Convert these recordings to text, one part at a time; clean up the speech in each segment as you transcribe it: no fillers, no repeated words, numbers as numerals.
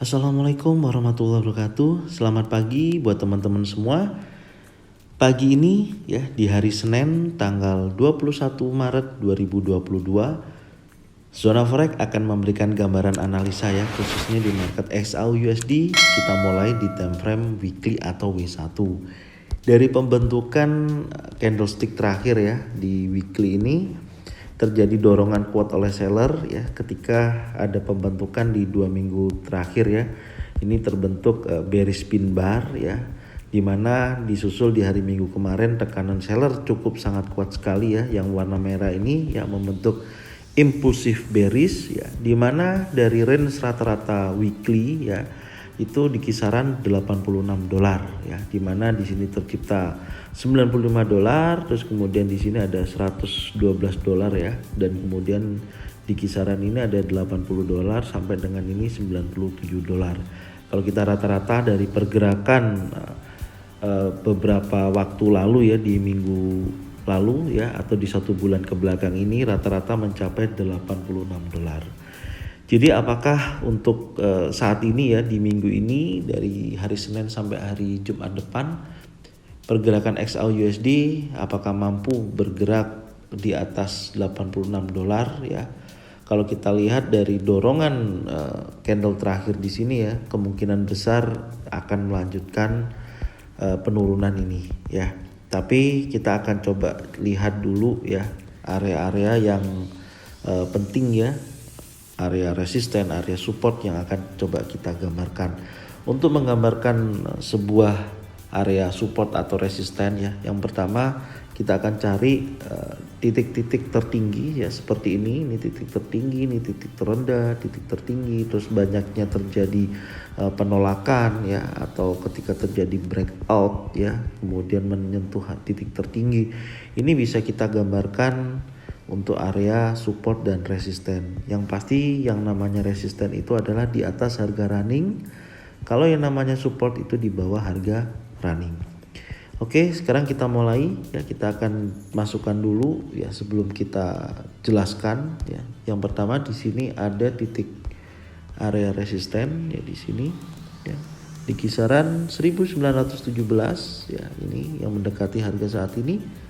Assalamualaikum warahmatullahi wabarakatuh. Selamat pagi buat teman-teman semua. Pagi ini ya di hari Senin tanggal 21 Maret 2022, Zona Forex akan memberikan gambaran analisa ya, khususnya di market XAU/USD. Kita mulai di time frame weekly atau W1. Dari pembentukan candlestick terakhir ya di weekly ini terjadi dorongan kuat oleh seller ya ketika ada pembentukan di 2 minggu terakhir ya. Ini terbentuk bearish pin bar ya, dimana disusul di hari Minggu kemarin tekanan seller cukup sangat kuat sekali ya, yang warna merah ini ya membentuk impulsif bearish ya, dimana dari range rata-rata weekly ya itu di kisaran $86 ya, dimana di sini tercipta $95, terus kemudian di sini ada $112 ya, dan kemudian di kisaran ini ada $80 sampai dengan ini $97. Kalau kita rata-rata dari pergerakan beberapa waktu lalu ya, di minggu lalu ya, atau di 1 bulan ke belakang ini rata-rata mencapai $86. Jadi apakah untuk saat ini ya, di minggu ini dari hari Senin sampai hari Jumat depan, pergerakan XAU/USD apakah mampu bergerak di atas $86 ya? Kalau kita lihat dari dorongan candle terakhir di sini ya, kemungkinan besar akan melanjutkan penurunan ini ya. Tapi kita akan coba lihat dulu ya area-area yang penting ya, area resisten, area support yang akan coba kita gambarkan. Untuk menggambarkan sebuah area support atau resisten ya, yang pertama kita akan cari titik-titik tertinggi ya, seperti ini titik tertinggi, ini titik terendah, titik tertinggi, terus banyaknya terjadi penolakan ya, atau ketika terjadi breakout ya kemudian menyentuh titik tertinggi. Ini bisa kita gambarkan untuk area support dan resisten. Yang pasti yang namanya resisten itu adalah di atas harga running. Kalau yang namanya support itu di bawah harga running. Oke, sekarang kita mulai ya, kita akan masukkan dulu ya sebelum kita jelaskan ya. Yang pertama di sini ada titik area resisten ya, di sini ya, di kisaran 1917 ya, ini yang mendekati harga saat ini.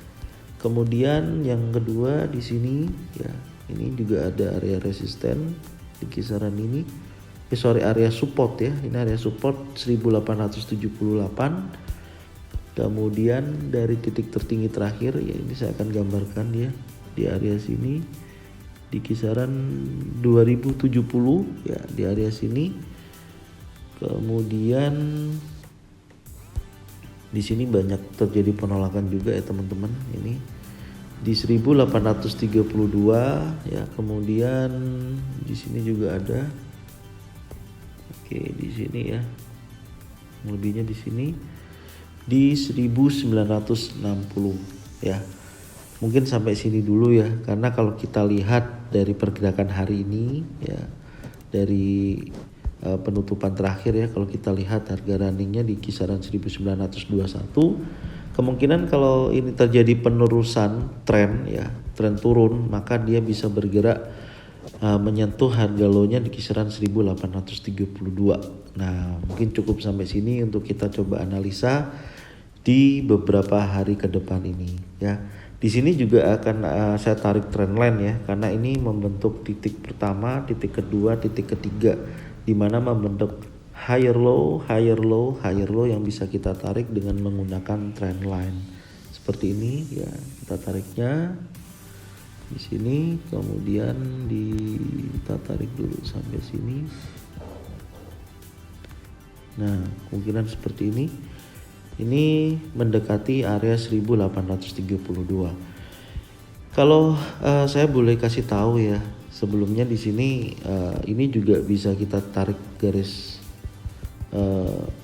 Kemudian yang kedua di sini ya, ini juga ada area resisten di kisaran ini. Area support ya. Ini area support 1878. Kemudian dari titik tertinggi terakhir ya, ini saya akan gambarkan ya di area sini di kisaran 2070 ya, di area sini. Kemudian di sini banyak terjadi penolakan juga ya teman-teman, ini di 1832 ya. Kemudian di sini juga ada, oke di sini ya, lebihnya di sini di 1960 ya. Mungkin sampai sini dulu ya, karena kalau kita lihat dari pergerakan hari ini ya, dari penutupan terakhir ya, kalau kita lihat harga runningnya di kisaran 1921, kemungkinan kalau ini terjadi penerusan tren ya, tren turun, maka dia bisa bergerak menyentuh harga low-nya di kisaran 1832. Nah, mungkin cukup sampai sini untuk kita coba analisa di beberapa hari ke depan ini ya. Di sini juga akan saya tarik trendline ya, karena ini membentuk titik pertama, titik kedua, titik ketiga, di mana membentuk higher low, higher low, higher low yang bisa kita tarik dengan menggunakan trendline seperti ini ya. Kita tariknya di sini, kemudian kita tarik dulu sampai sini. Nah, kemungkinan seperti ini. Ini mendekati area 1832. Kalau saya boleh kasih tahu ya, sebelumnya di sini ini juga bisa kita tarik garis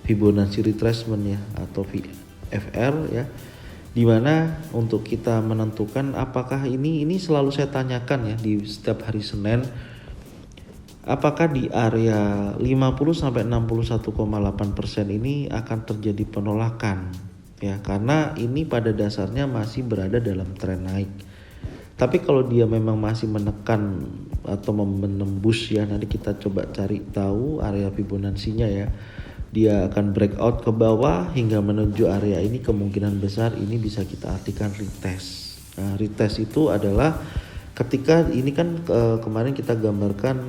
Fibonacci retracement ya, atau FR ya, dimana untuk kita menentukan apakah ini selalu saya tanyakan ya di setiap hari Senin, apakah di area 50 sampai 61,8% ini akan terjadi penolakan ya, karena ini pada dasarnya masih berada dalam tren naik. Tapi kalau dia memang masih menekan atau menembus ya. Nanti kita coba cari tahu area Fibonacci-nya ya. Dia akan breakout ke bawah hingga menuju area ini, kemungkinan besar ini bisa kita artikan retest. Nah, retest itu adalah ketika ini kan kemarin kita gambarkan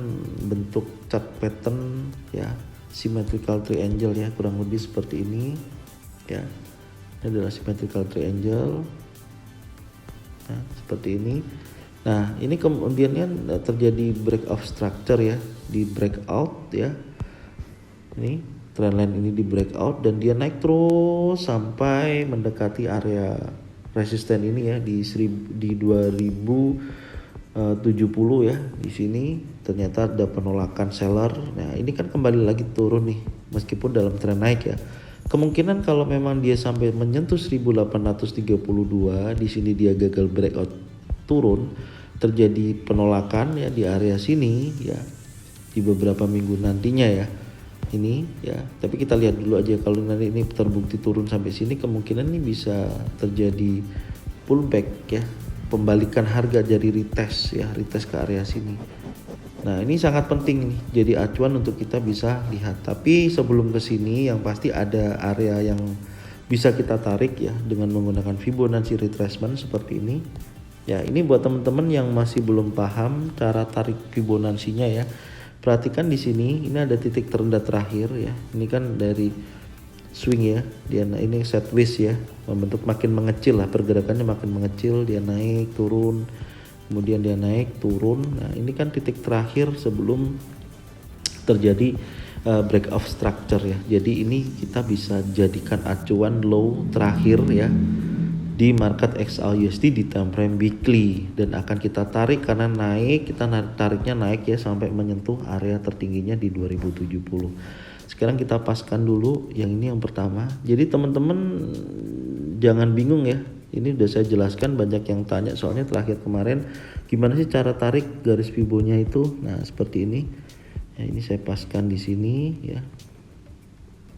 bentuk chart pattern ya, symmetrical triangle ya, kurang lebih seperti ini ya. Ini adalah symmetrical triangle. Nah, seperti ini. Nah, ini kemudian terjadi break of structure ya, di breakout ya. Ini trendline ini di breakout dan dia naik terus sampai mendekati area resisten ini ya di 2070 ya. Di sini ternyata ada penolakan seller. Nah, ini kan kembali lagi turun nih meskipun dalam tren naik ya. Kemungkinan kalau memang dia sampai menyentuh 1832, di sini dia gagal breakout turun, terjadi penolakan ya di area sini ya di beberapa minggu nantinya ya. Ini ya, tapi kita lihat dulu aja, kalau nanti ini terbukti turun sampai sini, kemungkinan ini bisa terjadi pullback ya, pembalikan harga dari retest ya, retest ke area sini. Nah, ini sangat penting nih, jadi acuan untuk kita bisa lihat. Tapi sebelum ke sini yang pasti ada area yang bisa kita tarik ya dengan menggunakan Fibonacci retracement seperti ini. Ya, ini buat teman-teman yang masih belum paham cara tarik Fibonacci-nya ya. Perhatikan di sini, ini ada titik terendah terakhir ya. Ini kan dari swing ya, dia ini sideways ya, membentuk makin mengecil lah, pergerakannya makin mengecil, dia naik turun, kemudian dia naik turun. Nah, ini kan titik terakhir sebelum terjadi break of structure ya. Jadi ini kita bisa jadikan acuan low terakhir ya di market XAUUSD di time frame weekly, dan akan kita tarik karena naik, kita tariknya naik ya sampai menyentuh area tertingginya di 2070. Sekarang kita paskan dulu yang ini yang pertama. Jadi teman-teman jangan bingung ya. Ini udah saya jelaskan, banyak yang tanya soalnya terakhir kemarin gimana sih cara tarik garis Fibonya itu. Nah, seperti ini. Ya, ini saya paskan di sini ya.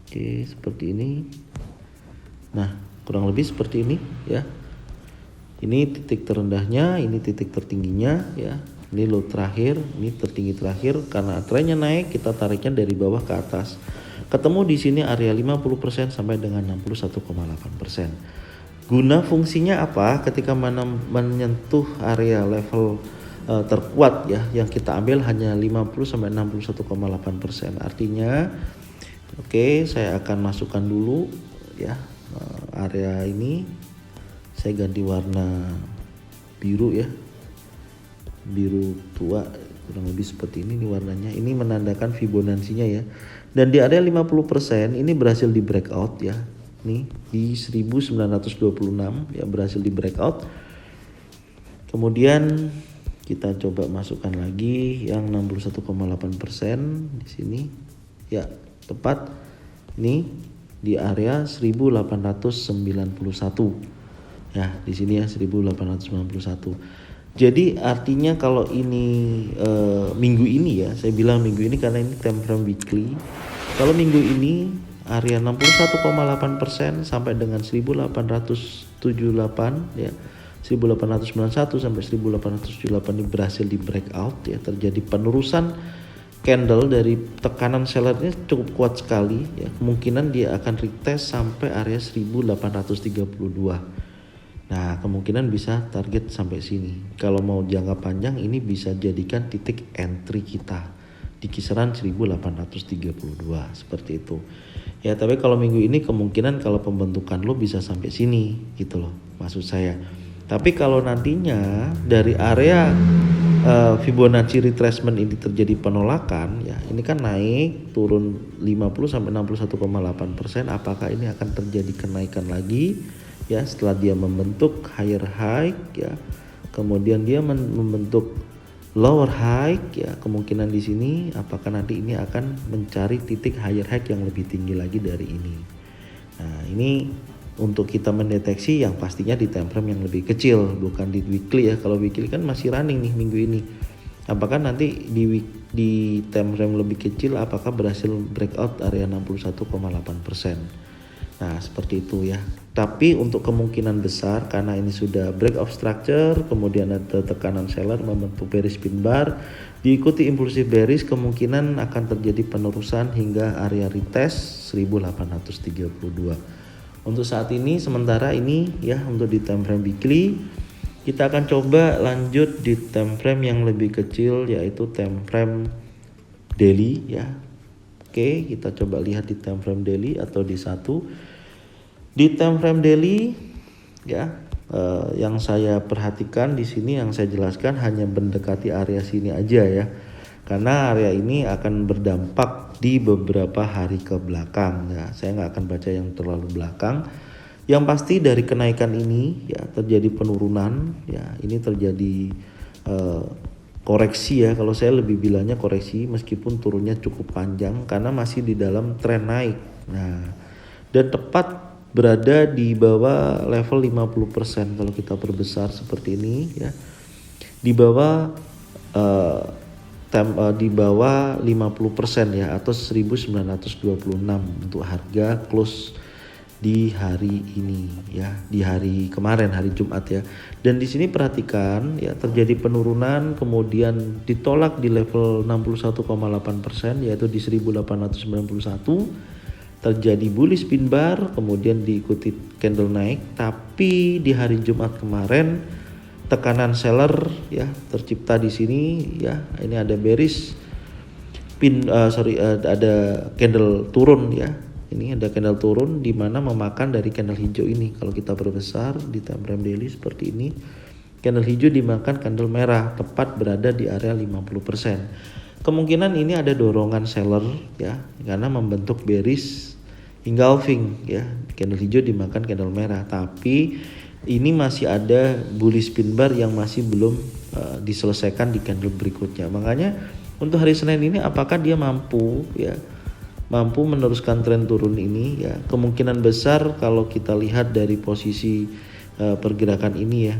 Oke, seperti ini. Nah, kurang lebih seperti ini ya. Ini titik terendahnya, ini titik tertingginya ya. Ini low terakhir, ini tertinggi terakhir. Karena trennya naik, kita tariknya dari bawah ke atas. Ketemu di sini area 50% sampai dengan 61,8%. Guna fungsinya apa? Ketika menyentuh area level terkuat ya, yang kita ambil hanya 50 sampai 61,8%. Artinya oke, saya akan masukkan dulu ya area ini. Saya ganti warna biru ya, biru tua, kurang lebih seperti ini nih warnanya. Ini menandakan Fibonacci-nya ya. Dan di area 50% ini berhasil di breakout ya. Nih di 1926 ya, berhasil di breakout. Kemudian kita coba masukkan lagi yang 61,8% di sini. Ya, tepat nih di area 1891. Ya, di sini ya 1891. Jadi artinya kalau ini minggu ini ya, saya bilang minggu ini karena ini time frame weekly. Kalau minggu ini area 61,8% sampai dengan 1878 ya. 1891 sampai 1878 ini berhasil di breakout ya, terjadi penerusan candle dari tekanan sellernya cukup kuat sekali ya. Kemungkinan dia akan retest sampai area 1832. Nah, kemungkinan bisa target sampai sini. Kalau mau jangka panjang ini bisa jadikan titik entry kita di kisaran 1832 seperti itu. Ya, tapi kalau minggu ini kemungkinan kalau pembentukan lo bisa sampai sini gitu loh maksud saya. Tapi kalau nantinya dari area Fibonacci retracement ini terjadi penolakan ya, ini kan naik turun 50 sampai 61,8%, apakah ini akan terjadi kenaikan lagi ya setelah dia membentuk higher high ya, kemudian dia membentuk lower high ya, kemungkinan di sini apakah nanti ini akan mencari titik higher high yang lebih tinggi lagi dari ini. Nah, ini untuk kita mendeteksi yang pastinya di time frame yang lebih kecil, bukan di weekly ya. Kalau weekly kan masih running nih minggu ini. Apakah nanti di time frame lebih kecil apakah berhasil breakout area 61,8%. Nah, seperti itu ya. Tapi untuk kemungkinan besar karena ini sudah break of structure, kemudian ada tekanan seller membentuk bearish pin bar, diikuti impulsif bearish, kemungkinan akan terjadi penerusan hingga area retest 1832. Untuk saat ini sementara ini ya untuk di time frame weekly, kita akan coba lanjut di time frame yang lebih kecil yaitu time frame daily ya. Oke, kita coba lihat di time frame daily atau di satu. Di time frame daily ya, yang saya perhatikan di sini, yang saya jelaskan hanya mendekati area sini aja ya. Karena area ini akan berdampak di beberapa hari ke belakang ya. Saya nggak akan baca yang terlalu belakang. Yang pasti dari kenaikan ini ya terjadi penurunan ya. Ini terjadi koreksi ya. Kalau saya lebih bilangnya koreksi meskipun turunnya cukup panjang karena masih di dalam tren naik. Nah, dan tepat berada di bawah level 50% kalau kita perbesar seperti ini ya. Di bawah di bawah 50% ya atau 1926 untuk harga close di hari ini ya, di hari kemarin hari Jumat ya. Dan di sini perhatikan ya terjadi penurunan kemudian ditolak di level 61,8% yaitu di 1891. Terjadi bullish pin bar kemudian diikuti candle naik, tapi di hari Jumat kemarin tekanan seller ya tercipta di sini ya. Ini ada bearish pin ada candle turun ya. Ini ada candle turun di mana memakan dari candle hijau ini. Kalau kita perbesar di time frame daily seperti ini, candle hijau dimakan candle merah tepat berada di area 50%. Kemungkinan ini ada dorongan seller ya karena membentuk bearish engulfing ya, candle hijau dimakan candle merah, tapi ini masih ada bullish pin bar yang masih belum diselesaikan di candle berikutnya. Makanya untuk hari Senin ini apakah dia mampu meneruskan tren turun ini ya? Kemungkinan besar kalau kita lihat dari posisi pergerakan ini ya.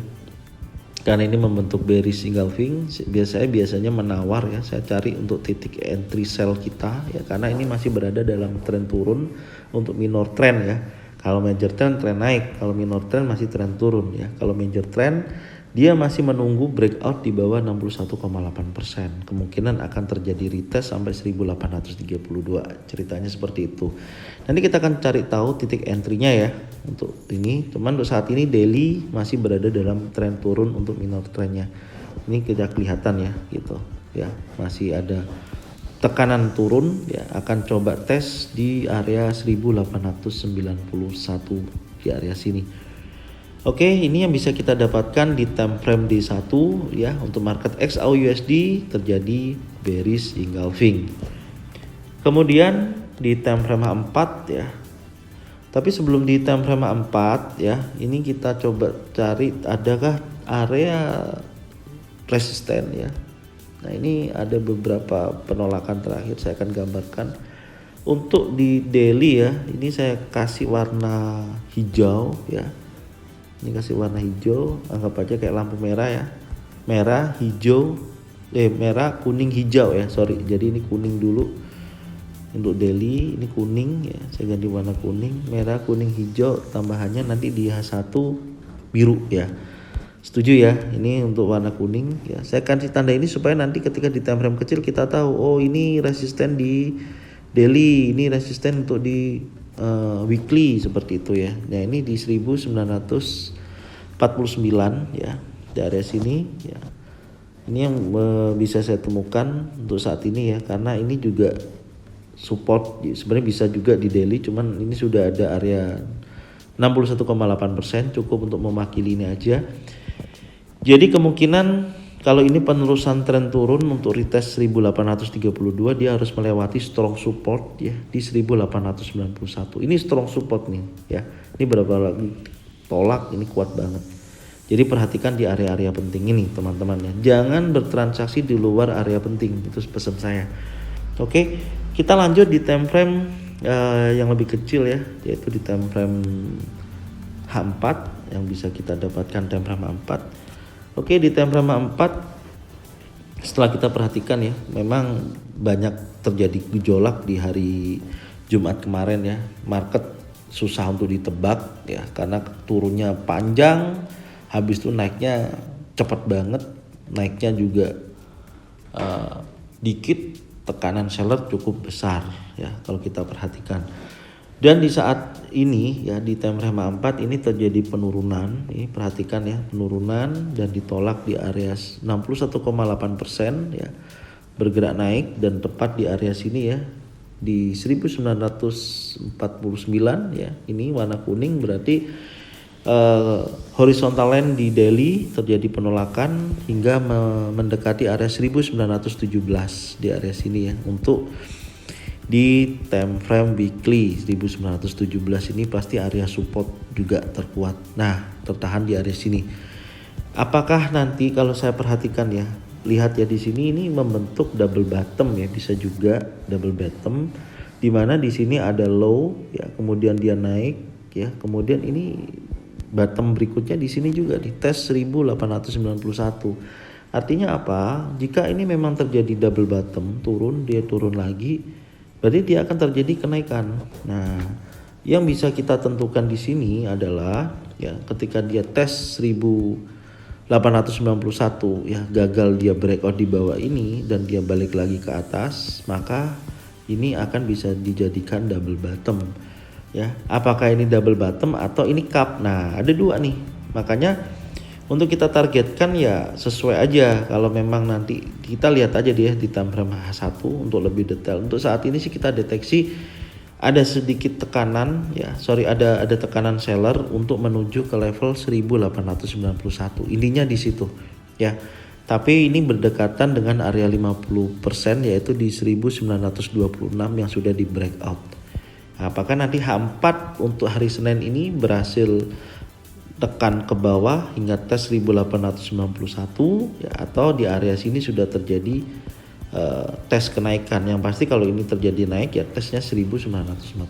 Karena ini membentuk bearish engulfing, biasanya menawar ya. Saya cari untuk titik entry sell kita ya, karena ini masih berada dalam tren turun untuk minor trend ya. Kalau major trend naik, kalau minor trend masih tren turun ya. Kalau major trend dia masih menunggu breakout di bawah 61,8%. Kemungkinan akan terjadi retest sampai 1832. Ceritanya seperti itu. Nanti kita akan cari tahu titik entry-nya ya untuk ini. Cuman untuk saat ini daily masih berada dalam tren turun untuk minor trend-nya. Ini tidak kelihatan ya gitu. Ya, masih ada tekanan turun ya, akan coba tes di area 1891 di area sini. Oke, ini yang bisa kita dapatkan di time frame D1 ya. Untuk market XAUUSD terjadi bearish engulfing. Kemudian di time frame H4 ya. Tapi sebelum di time frame H4 ya, ini kita coba cari adakah area resisten ya. Nah, ini ada beberapa penolakan terakhir saya akan gambarkan. Untuk di daily ya, ini saya kasih warna hijau ya. Ini kasih warna hijau, anggap aja kayak lampu merah ya. Merah, hijau, merah, kuning, hijau ya. Sorry, jadi ini kuning dulu. Untuk daily ini kuning ya. Saya ganti warna kuning, merah, kuning, hijau. Tambahannya nanti di H1 biru ya. Setuju ya? Ini untuk warna kuning ya. Saya kasih tanda ini supaya nanti ketika di time frame kecil kita tahu, oh ini resisten di daily, ini resisten untuk di weekly seperti itu ya. Nah, ini di 1949 ya, di area sini ya. Ini yang bisa saya temukan untuk saat ini ya, karena ini juga support sebenarnya bisa juga di daily, cuman ini sudah ada area 61,8%, cukup untuk mewakili ini aja. Jadi kemungkinan kalau ini penerusan tren turun untuk retest 1832, dia harus melewati strong support ya di 1891. Ini strong support nih ya. Ini berapa lagi tolak, ini kuat banget. Jadi perhatikan di area-area penting ini teman-teman ya. Jangan bertransaksi di luar area penting, itu pesan saya. Oke, kita lanjut di time frame yang lebih kecil ya, yaitu di time frame H4 yang bisa kita dapatkan time frame H4. Oke, di time frame 4 setelah kita perhatikan ya, memang banyak terjadi gejolak di hari Jumat kemarin ya. Market susah untuk ditebak ya, karena turunnya panjang, habis itu naiknya cepat banget, naiknya juga dikit, tekanan seller cukup besar ya kalau kita perhatikan. Dan di saat ini ya di time frame 4 ini terjadi penurunan, ini perhatikan ya, penurunan dan ditolak di area 61,8% ya, bergerak naik dan tepat di area sini ya di 1949 ya, ini warna kuning berarti horizontal line di daily terjadi penolakan hingga mendekati area 1917 di area sini ya. Untuk di time frame weekly 1917 ini pasti area support juga terkuat. Nah, tertahan di area sini. Apakah nanti kalau saya perhatikan ya, lihat ya di sini ini membentuk double bottom ya, bisa juga double bottom di mana di sini ada low ya, kemudian dia naik ya, kemudian ini bottom berikutnya di sini juga di tes 1891. Artinya apa? Jika ini memang terjadi double bottom, dia turun lagi, berarti dia akan terjadi kenaikan. Nah, yang bisa kita tentukan di sini adalah ya ketika dia tes 1891 ya, gagal dia breakout di bawah ini dan dia balik lagi ke atas, maka ini akan bisa dijadikan double bottom ya. Apakah ini double bottom atau ini cup? Nah, ada dua nih. Makanya untuk kita targetkan ya sesuai aja. Kalau memang nanti kita lihat aja dia di time frame H1 untuk lebih detail. Untuk saat ini sih kita deteksi ada sedikit tekanan ya, ada tekanan seller untuk menuju ke level 1891. Intinya di situ ya. Tapi ini berdekatan dengan area 50% yaitu di 1926 yang sudah di breakout. Apakah nanti H4 untuk hari Senin ini berhasil tekan ke bawah hingga tes 1891 ya, atau di area sini sudah terjadi tes kenaikan? Yang pasti kalau ini terjadi naik ya tesnya 1949.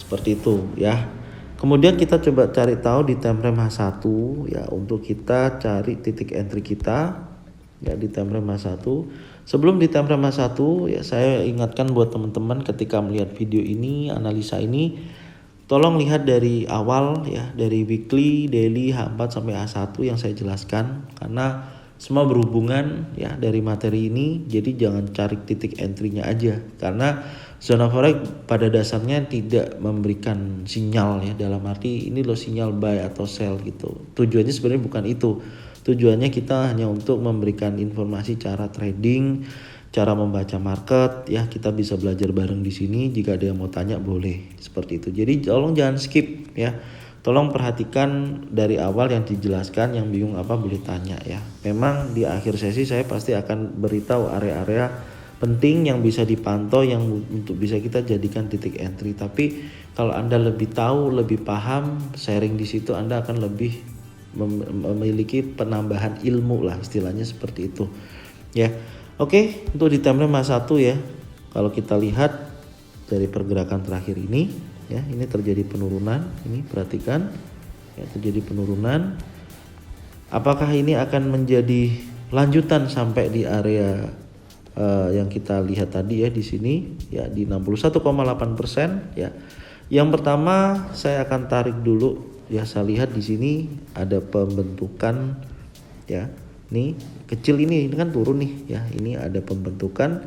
Seperti itu ya. Kemudian kita coba cari tahu di time frame H1 ya, untuk kita cari titik entry kita ya di time frame H1. Sebelum di time frame H1 ya, saya ingatkan buat teman-teman ketika melihat video ini, analisa ini, tolong lihat dari awal ya, dari weekly, daily, H4 sampai H1 yang saya jelaskan, karena semua berhubungan ya dari materi ini. Jadi jangan cari titik entry-nya aja, karena zona forex pada dasarnya tidak memberikan sinyal ya, dalam arti ini loh sinyal buy atau sell gitu. Tujuannya sebenarnya bukan itu. Tujuannya kita hanya untuk memberikan informasi cara trading, cara membaca market ya. Kita bisa belajar bareng di sini. Jika ada yang mau tanya boleh seperti itu. Jadi tolong jangan skip ya. Tolong perhatikan dari awal yang dijelaskan, yang bingung apa boleh tanya ya. Memang di akhir sesi saya pasti akan beritahu area-area penting yang bisa dipantau, yang untuk bisa kita jadikan titik entry. Tapi kalau Anda lebih tahu, lebih paham, sharing di situ, Anda akan lebih memiliki penambahan ilmu lah, istilahnya seperti itu ya. Oke, untuk di time frame H1 ya, kalau kita lihat dari pergerakan terakhir ini ya, ini terjadi penurunan. Ini perhatikan ya, terjadi penurunan. Apakah ini akan menjadi lanjutan sampai di area yang kita lihat tadi ya, di sini ya di 61,8% ya. Yang pertama saya akan tarik dulu ya, saya lihat di sini ada pembentukan ya. Nih kecil ini kan turun nih ya. Ini ada pembentukan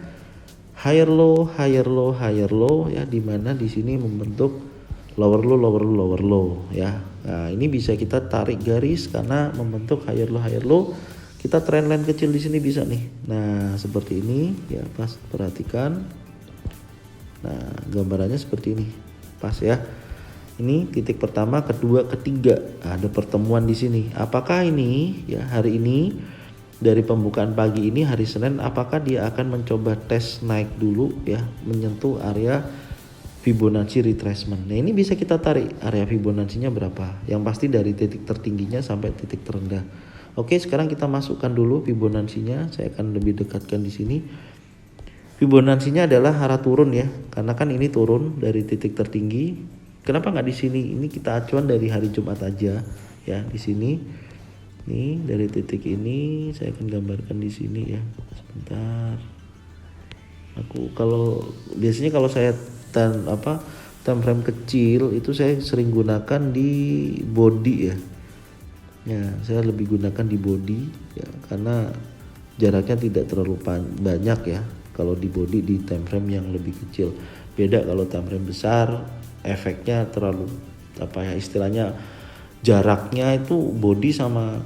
higher low, higher low, higher low ya, di mana di sini membentuk lower low, lower low, lower low ya. Nah, ini bisa kita tarik garis karena membentuk higher low, higher low. Kita trendline kecil di sini bisa nih. Nah, seperti ini ya, pas perhatikan. Nah, gambarannya seperti ini. Pas ya. Ini titik pertama, kedua, ketiga. Nah, ada pertemuan di sini. Apakah ini ya hari ini dari pembukaan pagi ini hari Senin, apakah dia akan mencoba tes naik dulu ya, menyentuh area Fibonacci retracement. Nah, ini bisa kita tarik area Fibonacci-nya berapa. Yang pasti dari titik tertingginya sampai titik terendah. Oke, sekarang kita masukkan dulu Fibonacci-nya. Saya akan lebih dekatkan di sini. Fibonacci-nya adalah arah turun ya, karena kan ini turun dari titik tertinggi. Kenapa nggak di sini? Ini kita acuan dari hari Jumat aja ya, di sini. Nih dari titik ini saya akan gambarkan di sini ya. Sebentar. Biasanya kalau saya time frame kecil itu saya sering gunakan di body ya. Ya, saya lebih gunakan di body ya, karena jaraknya tidak terlalu banyak ya kalau di body di time frame yang lebih kecil. Beda kalau time frame besar, efeknya terlalu istilahnya jaraknya itu body sama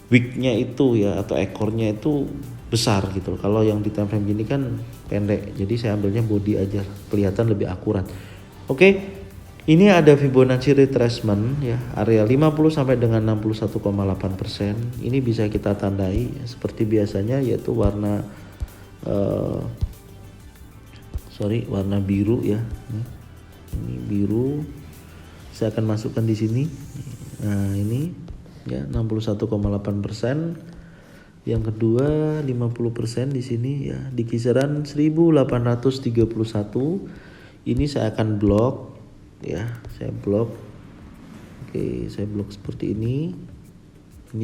wicknya itu ya atau ekornya itu besar gitu. Kalau yang di time frame gini kan pendek, jadi saya ambilnya body aja, kelihatan lebih akurat. Oke. Ini ada Fibonacci retracement ya, area 50 sampai dengan 61,8%. Ini bisa kita tandai seperti biasanya, yaitu warna warna biru ya. Ini biru. Saya akan masukkan di sini. Nah, ini ya 61,8%. Yang kedua 50% di sini ya, di kisaran 1831. Ini saya akan blok ya, saya blok. Oke, saya blok seperti ini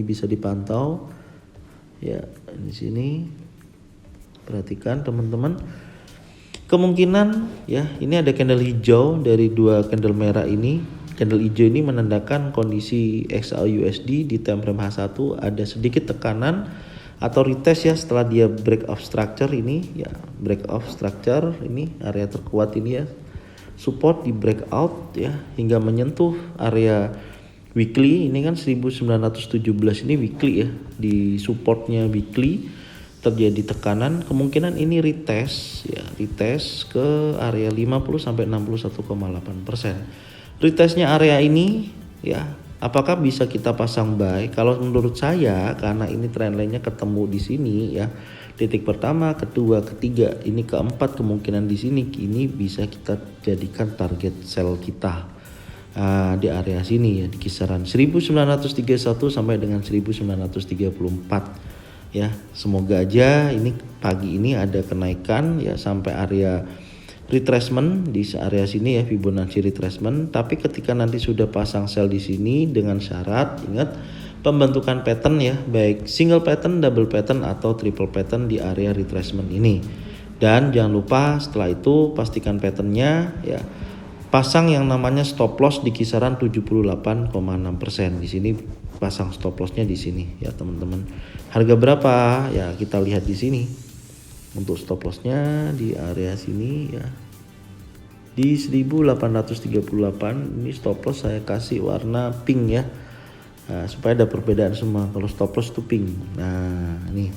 bisa dipantau ya. Di sini perhatikan teman-teman, kemungkinan ya ini ada candle hijau dari dua candle merah ini. Candle hijau ini menandakan kondisi XAUUSD di time frame H1 ada sedikit tekanan atau retest ya setelah dia break off structure ini ya, break off structure ini area terkuat ini ya, support di breakout ya hingga menyentuh area weekly. Ini kan 1917 ini weekly ya, di supportnya weekly terjadi tekanan, kemungkinan ini retest ya, retest ke area 50 sampai 61,8%. Retestnya area ini ya, apakah bisa kita pasang buy? Kalau menurut saya, karena ini trendline-nya ketemu di sini ya, titik pertama, kedua, ketiga, ini keempat kemungkinan di sini, ini bisa kita jadikan target sell kita di area sini ya, di kisaran 1931 sampai dengan 1934 ya. Semoga aja ini pagi ini ada kenaikan ya sampai area retracement di area sini ya, Fibonacci retracement. Tapi ketika nanti sudah pasang sell di sini dengan syarat, ingat pembentukan pattern ya, baik single pattern, double pattern atau triple pattern di area retracement ini. Dan jangan lupa setelah itu pastikan patternnya ya, pasang yang namanya stop loss di kisaran 78,6%. Di sini pasang stop lossnya di sini ya teman-teman. Harga berapa ya, kita lihat di sini. Untuk stop lossnya di area sini ya, di 1838. Ini stop loss saya kasih warna pink ya. Nah, supaya ada perbedaan semua. Kalau stop loss itu pink. Nah, ini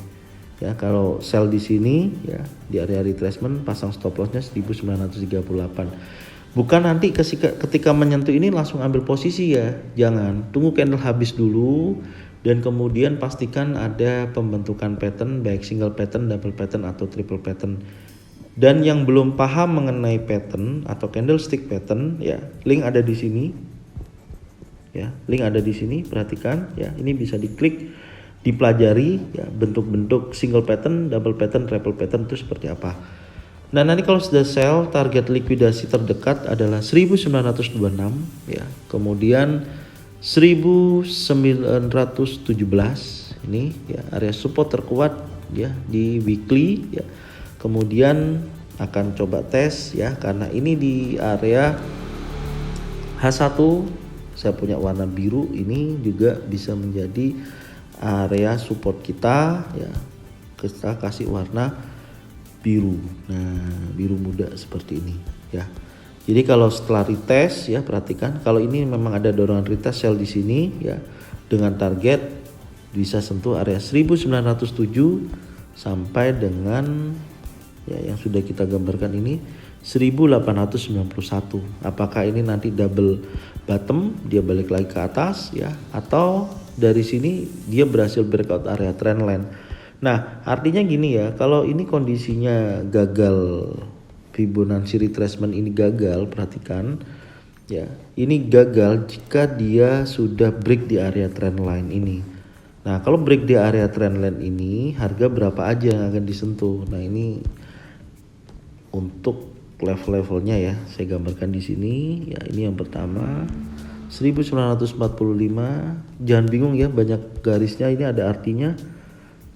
ya, kalau sell di sini ya di area retracement pasang stop lossnya 1938. Bukan nanti ketika menyentuh ini langsung ambil posisi ya. Jangan, tunggu candle habis dulu dan kemudian pastikan ada pembentukan pattern baik single pattern, double pattern atau triple pattern. Dan yang belum paham mengenai pattern atau candlestick pattern ya, link ada di sini. Ya, link ada di sini, perhatikan ya, ini bisa diklik, dipelajari ya, bentuk-bentuk single pattern, double pattern, triple pattern itu seperti apa. Nah, nanti kalau sudah sell, target likuidasi terdekat adalah 1926 ya. Kemudian 1917 ini ya, area support terkuat ya di weekly ya. Kemudian akan coba tes ya, karena ini di area H1 saya punya warna biru, ini juga bisa menjadi area support kita ya. Kita kasih warna biru. Nah, biru muda seperti ini ya. Jadi kalau setelah retest ya, perhatikan kalau ini memang ada dorongan retest sell di sini ya, dengan target bisa sentuh area 1907 sampai dengan ya yang sudah kita gambarkan ini 1891. Apakah ini nanti double bottom, dia balik lagi ke atas ya, atau dari sini dia berhasil breakout area trendline. Nah, artinya gini ya, kalau ini kondisinya gagal, Fibonacci retracement ini gagal, perhatikan ya, ini gagal jika dia sudah break di area trendline ini. Nah, kalau break di area trendline ini, harga berapa aja yang akan disentuh? Nah, ini untuk level-levelnya ya, saya gambarkan di sini ya. Ini yang pertama 1945. Jangan bingung ya, banyak garisnya, ini ada artinya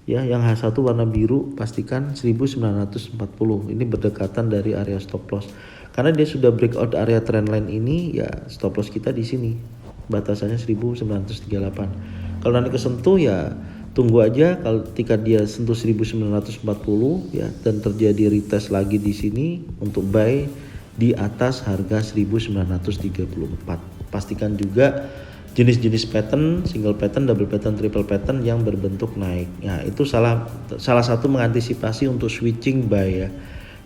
ya. Yang H1 warna biru pastikan 1940, ini berdekatan dari area stop loss. Karena dia sudah breakout area trendline ini, ya stop loss kita di sini. Batasannya 1938. Kalau nanti kesentuh ya tunggu aja, kalau ketika dia sentuh 1940 ya dan terjadi retest lagi di sini untuk buy di atas harga 1934. Pastikan juga jenis-jenis pattern, single pattern, double pattern, triple pattern yang berbentuk naik. Nah, itu salah satu mengantisipasi untuk switching buy ya.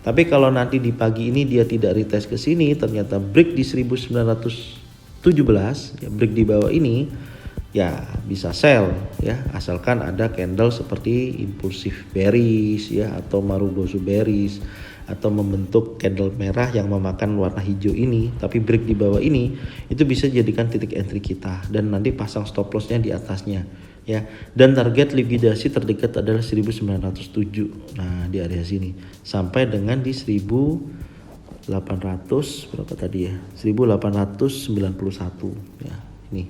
Tapi kalau nanti di pagi ini dia tidak retest ke sini, ternyata break di 1917, ya break di bawah ini, ya bisa sell ya, asalkan ada candle seperti impulsif bearish ya atau marubozu bearish atau membentuk candle merah yang memakan warna hijau ini, tapi break di bawah ini, itu bisa jadikan titik entry kita dan nanti pasang stop lossnya di atasnya ya. Dan target likuidasi terdekat adalah 1907. Nah, di area sini sampai dengan di 1800 berapa tadi ya? 1891 ya. Ini.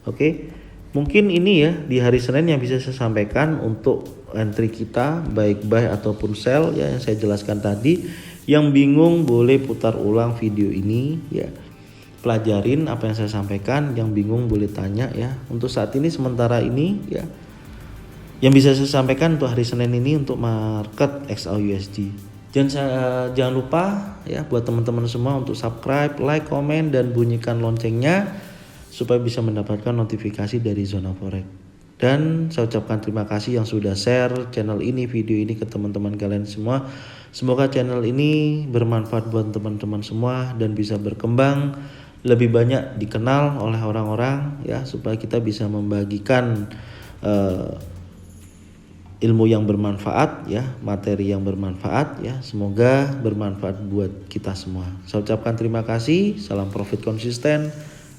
Oke. Mungkin ini ya di hari Senin yang bisa saya sampaikan untuk entry kita, baik buy ataupun sell ya, yang saya jelaskan tadi. Yang bingung boleh putar ulang video ini ya, pelajarin apa yang saya sampaikan. Yang bingung boleh tanya ya. Untuk saat ini sementara ini ya, yang bisa saya sampaikan untuk hari Senin ini untuk market XAUUSD. Jangan lupa ya buat teman-teman semua untuk subscribe, like, komen, dan bunyikan loncengnya supaya bisa mendapatkan notifikasi dari Zona Forex. Dan saya ucapkan terima kasih yang sudah share channel ini, video ini ke teman-teman kalian semua. Semoga channel ini bermanfaat buat teman-teman semua dan bisa berkembang, lebih banyak dikenal oleh orang-orang ya, supaya kita bisa membagikan ilmu yang bermanfaat ya, materi yang bermanfaat ya. Semoga bermanfaat buat kita semua. Saya ucapkan terima kasih. Salam profit konsisten.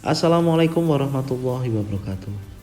Assalamualaikum warahmatullahi wabarakatuh.